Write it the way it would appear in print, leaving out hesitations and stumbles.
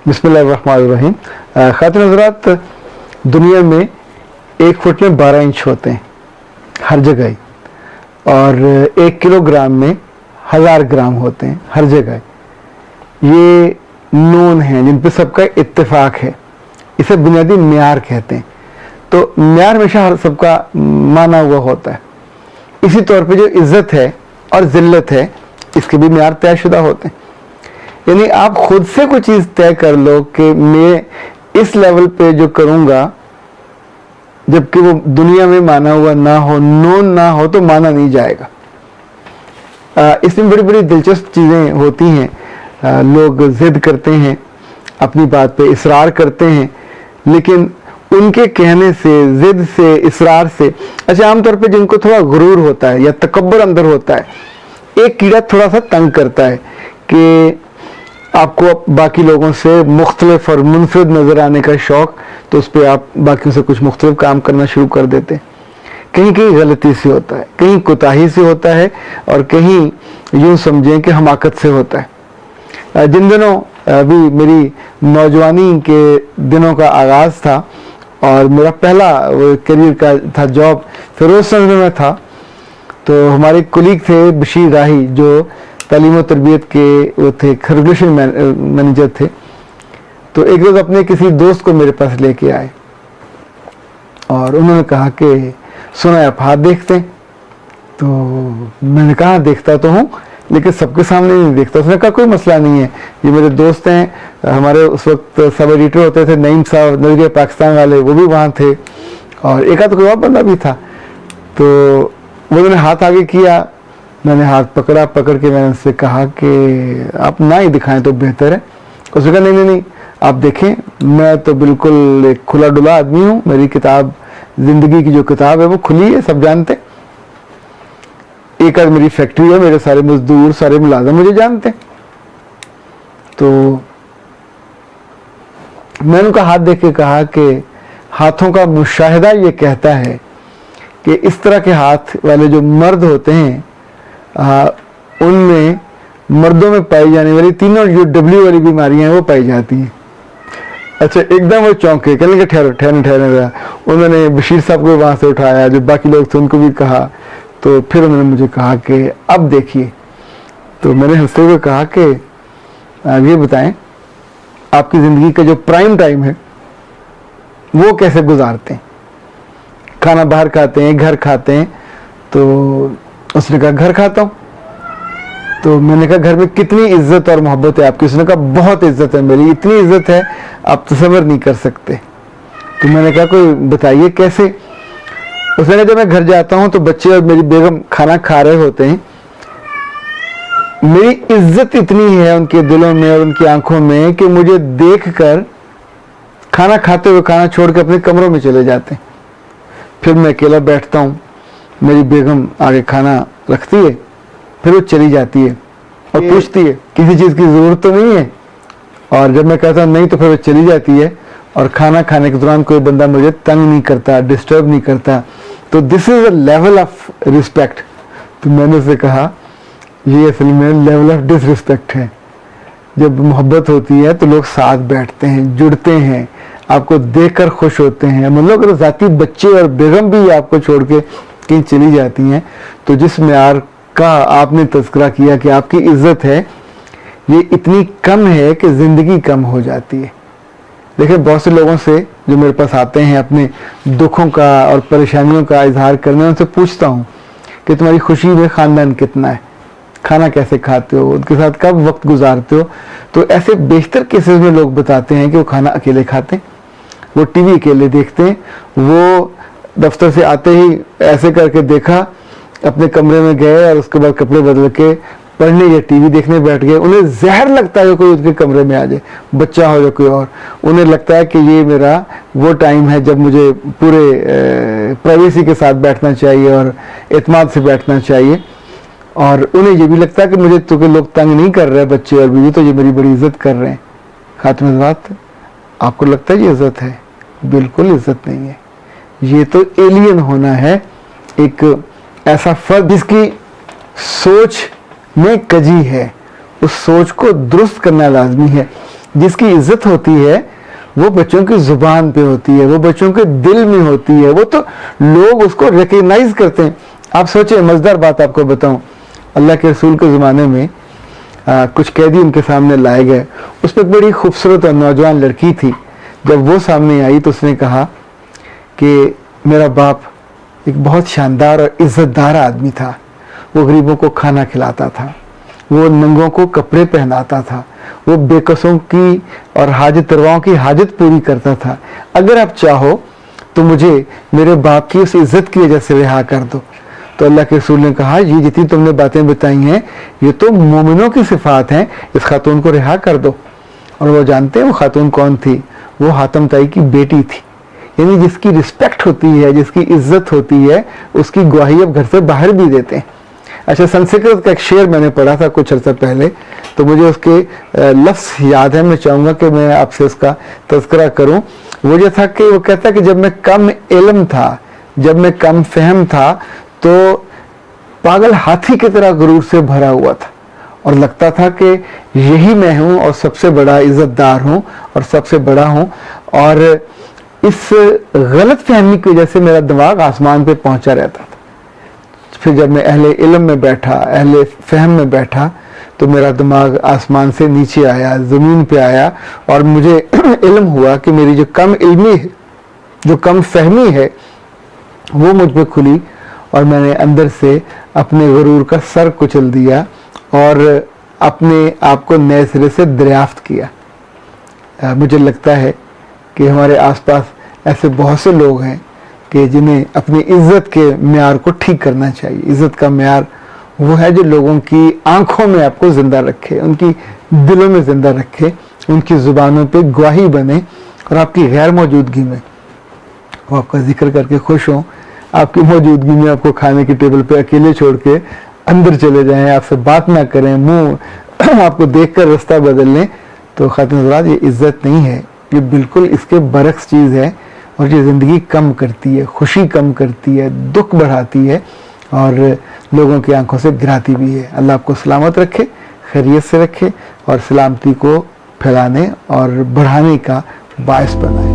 बिस्मिल्लाहिर्रहमानिर्रहीम। खातिन हज़रात, दुनिया में 1 फुट में 12 इंच होते हैं हर जगह, और 1 किलोग्राम में 1000 ग्राम होते हैं हर जगह। ये नोन हैं जिन पे सबका इत्तेफाक है। इसे बुनियादी म्यार कहते हैं। तो म्यार हमेशा हर सबका माना हुआ होता है। इसी तौर पे जो इज्जत है और जिल्लत है, इसके भी म्यार तयशुदा होते हैं। यानी आप खुद से कोई चीज़ तय कर लो कि मैं इस लेवल पे जो करूँगा, जबकि वो दुनिया में माना हुआ ना हो, नोन ना हो, तो माना नहीं जाएगा। इसमें बड़ी बड़ी दिलचस्प चीज़ें होती हैं। लोग जिद करते हैं, अपनी बात पे इसरार करते हैं, लेकिन उनके कहने से, जिद से, इसरार से, अच्छा आमतौर पे जिनको थोड़ा गुरूर होता है या तकब्बर अंदर होता है, एक कीड़ा थोड़ा सा तंग करता है कि आपको बाकी लोगों से मुख्तलिफ और मुनफरिद नज़र आने का शौक़, तो उस पर आप बाकियों से कुछ मुख्तलिफ काम करना शुरू कर देते हैं। कहीं कहीं गलती से होता है, कहीं कोताही से होता है, और कहीं यूँ समझें कि हमाकत से होता है। जिन दिनों अभी मेरी नौजवानी के दिनों का आगाज़ था और मेरा पहला करियर का था जॉब फिरोजगंज में था, तो हमारे कुलीग थे बशीर राही, जो तालीम और तरबियत के वो थे, रेगुलेशन मैनेजर थे। तो एक रोज़ अपने किसी दोस्त को मेरे पास लेके आए और उन्होंने कहा कि सुना आप हाथ देखते हैं। तो मैंने कहा देखता तो हूँ, लेकिन सबके सामने नहीं देखता। उसने कहा कोई मसला नहीं है, ये मेरे दोस्त हैं। हमारे उस वक्त सब एडिटर होते थे, नईम साहब नजरिया पाकिस्तान वाले, वो भी वहाँ थे, और एक आध कोई और बंदा भी था। तो उन्होंने हाथ आगे किया, मैंने हाथ पकड़ा, पकड़ के मैंने उससे कहा कि आप ना ही दिखाएं तो बेहतर है। उसने कहा नहीं नहीं, आप देखें, मैं तो बिल्कुल एक खुला डुला आदमी हूँ, मेरी किताब, जिंदगी की जो किताब है वो खुली है, सब जानते। एक आध मेरी फैक्ट्री है, मेरे सारे मजदूर, सारे मुलाजिम मुझे जानते। तो मैंने उनका हाथ देख के कहा कि हाथों का मुशाहिदा ये कहता है कि इस तरह के हाथ वाले जो मर्द होते हैं, उनमें मर्दों में पाई जाने वाली तीनों जो डब्ल्यू वाली बीमारियां हैं वो पाई जाती हैं। अच्छा, एकदम वो चौंके, कहने के ठहरे। उन्होंने बशीर साहब को वहाँ से उठाया, जो बाकी लोग थे उनको भी कहा। तो फिर उन्होंने मुझे कहा कि अब देखिए। तो मैंने हंसते हुए कहा कि ये बताएं, आपकी ज़िंदगी का जो प्राइम टाइम है वो कैसे गुजारते हैं? खाना बाहर खाते हैं, घर खाते हैं? तो उसने कहा घर खाता हूँ। तो मैंने कहा घर में कितनी इज्जत और मोहब्बत है आपकी? उसने कहा बहुत इज्जत है मेरी, इतनी इज्जत है आप तसव्वुर नहीं कर सकते। तो मैंने कहा कोई बताइए कैसे? उसने कहा जब मैं घर जाता हूँ तो बच्चे और मेरी बेगम खाना खा रहे होते हैं, मेरी इज्जत इतनी है उनके दिलों में और उनकी आंखों में कि मुझे देखकर खाना खाते हुए खाना छोड़ के अपने कमरों में चले जाते हैं। फिर मैं अकेला बैठता हूँ, मेरी बेगम आगे खाना रखती है, फिर वो चली जाती है और पूछती है किसी चीज़ की ज़रूरत तो नहीं है, और जब मैं कहता हूँ नहीं तो फिर वो चली जाती है, और खाना खाने के दौरान कोई बंदा मुझे तंग नहीं करता, डिस्टर्ब नहीं करता। तो this is a level of respect. तो मैंने उसे कहा ये असल में लेवल ऑफ डिसरिस्पेक्ट है। जब मोहब्बत होती है तो लोग साथ बैठते हैं, जुड़ते हैं, आपको देखकर खुश होते हैं। मतलब अगर ज़ाती बच्चे और बेगम भी आपको छोड़ के कहीं चली जाती हैं, तो जिस म्यार का आपने तज़किरा किया कि आपकी इज्जत है, ये इतनी कम है कि ज़िंदगी कम हो जाती है। देखिए बहुत से लोगों से जो मेरे पास आते हैं अपने दुखों का और परेशानियों का इजहार करने, उनसे पूछता हूँ कि तुम्हारी खुशी में ख़ानदान कितना है, खाना कैसे खाते हो, उनके साथ कब वक्त गुजारते हो? तो ऐसे बेशतर केसेस में लोग बताते हैं कि वो खाना अकेले खाते हैं, वो टीवी अकेले देखते हैं, वो दफ्तर से आते ही ऐसे करके देखा, अपने कमरे में गए और उसके बाद कपड़े बदल के पढ़ने या टीवी देखने बैठ गए। उन्हें जहर लगता है कोई उनके कमरे में आ जाए, बच्चा हो या कोई और। उन्हें लगता है कि ये मेरा वो टाइम है जब मुझे पूरे प्राइवेसी के साथ बैठना चाहिए और एतमाद से बैठना चाहिए। और उन्हें ये भी लगता है कि मुझे तो लोग तंग नहीं कर रहे, बच्चे और बीवी, तो ये मेरी बड़ी इज्जत कर रहे हैं। खातिन हज़रात, आपको लगता है ये इज्जत है? बिल्कुल इज्जत नहीं है। ये तो एलियन होना है, एक ऐसा फर्द जिसकी सोच में कजी है। उस सोच को दुरुस्त करना लाजमी है। जिसकी इज्जत होती है वो बच्चों की जुबान पे होती है, वो बच्चों के दिल में होती है, वो तो लोग उसको रिकग्नाइज करते हैं। आप सोचिए, मजेदार बात आपको बताऊं, अल्लाह के रसूल के ज़माने में कुछ कैदी उनके सामने लाए गए, उसमें एक बड़ी खूबसूरत और नौजवान लड़की थी। जब वो सामने आई तो उसने कहा कि मेरा बाप एक बहुत शानदार और इज्जतदार आदमी था, वो गरीबों को खाना खिलाता था, वो नंगों को कपड़े पहनाता था, वो बेकसों की और हाजत रवाओं की हाजत पूरी करता था। अगर आप चाहो तो मुझे मेरे बाप की उस इज्जत की वजह से रिहा कर दो। तो अल्लाह के रसूल ने कहा, ये जितनी तुमने बातें बताई हैं ये तो मोमिनों की सिफात हैं, इस खातून को रिहा कर दो। और वो जानते हैं वो खातून कौन थी? वो हातम ताई की बेटी थी। यानी जिसकी रिस्पेक्ट होती है, जिसकी इज्जत होती है, उसकी गवाही अब घर से बाहर भी देते हैं। अच्छा, संस्कृत का एक शेर मैंने पढ़ा था कुछ अर्सा पहले, तो मुझे उसके लफ्ज़ याद है, मैं चाहूँगा कि मैं आपसे उसका तज़किरा करूँ। वो ये था कि वो कहता कि जब मैं कम इल्म था, जब मैं कम फहम था, तो पागल हाथी की तरह गुरूर से भरा हुआ था और लगता था कि यही मैं हूँ और सबसे बड़ा इज्जतदार हूँ और सबसे बड़ा हूँ। और इस गलत फहमी की वजह से मेरा दिमाग आसमान पे पहुंचा रहता था। फिर जब मैं अहले इल्म में बैठा, अहले फहम में बैठा, तो मेरा दिमाग आसमान से नीचे आया, ज़मीन पे आया और मुझे इल्म हुआ कि मेरी जो कम इल्मी है, जो कम फहमी है, वो मुझ पे खुली और मैंने अंदर से अपने गुरूर का सर कुचल दिया और अपने आप को नए सिरे से दरियाफ्त किया। मुझे लगता है कि हमारे आसपास ऐसे बहुत से लोग हैं कि जिन्हें अपनी इज्जत के म्यार को ठीक करना चाहिए। इज्जत का म्यार वो है जो लोगों की आंखों में आपको जिंदा रखे, उनकी दिलों में जिंदा रखे, उनकी जुबानों पे गवाही बने और आपकी गैर मौजूदगी में वो आपका जिक्र करके खुश हों, आपकी मौजूदगी में आपको खाने की टेबल पे अकेले छोड़ के अंदर चले जाएं, आपसे बात ना करें, मुंह आपको देखकर रास्ता बदल लें। तो खातिन हज़रात, ये इज्जत नहीं है, ये बिल्कुल इसके बरक्स चीज़ है और ये ज़िंदगी कम करती है, खुशी कम करती है, दुख बढ़ाती है और लोगों की आंखों से गिराती भी है। अल्लाह आपको सलामत रखे, खैरियत से रखे और सलामती को फैलाने और बढ़ाने का बायस बनाए।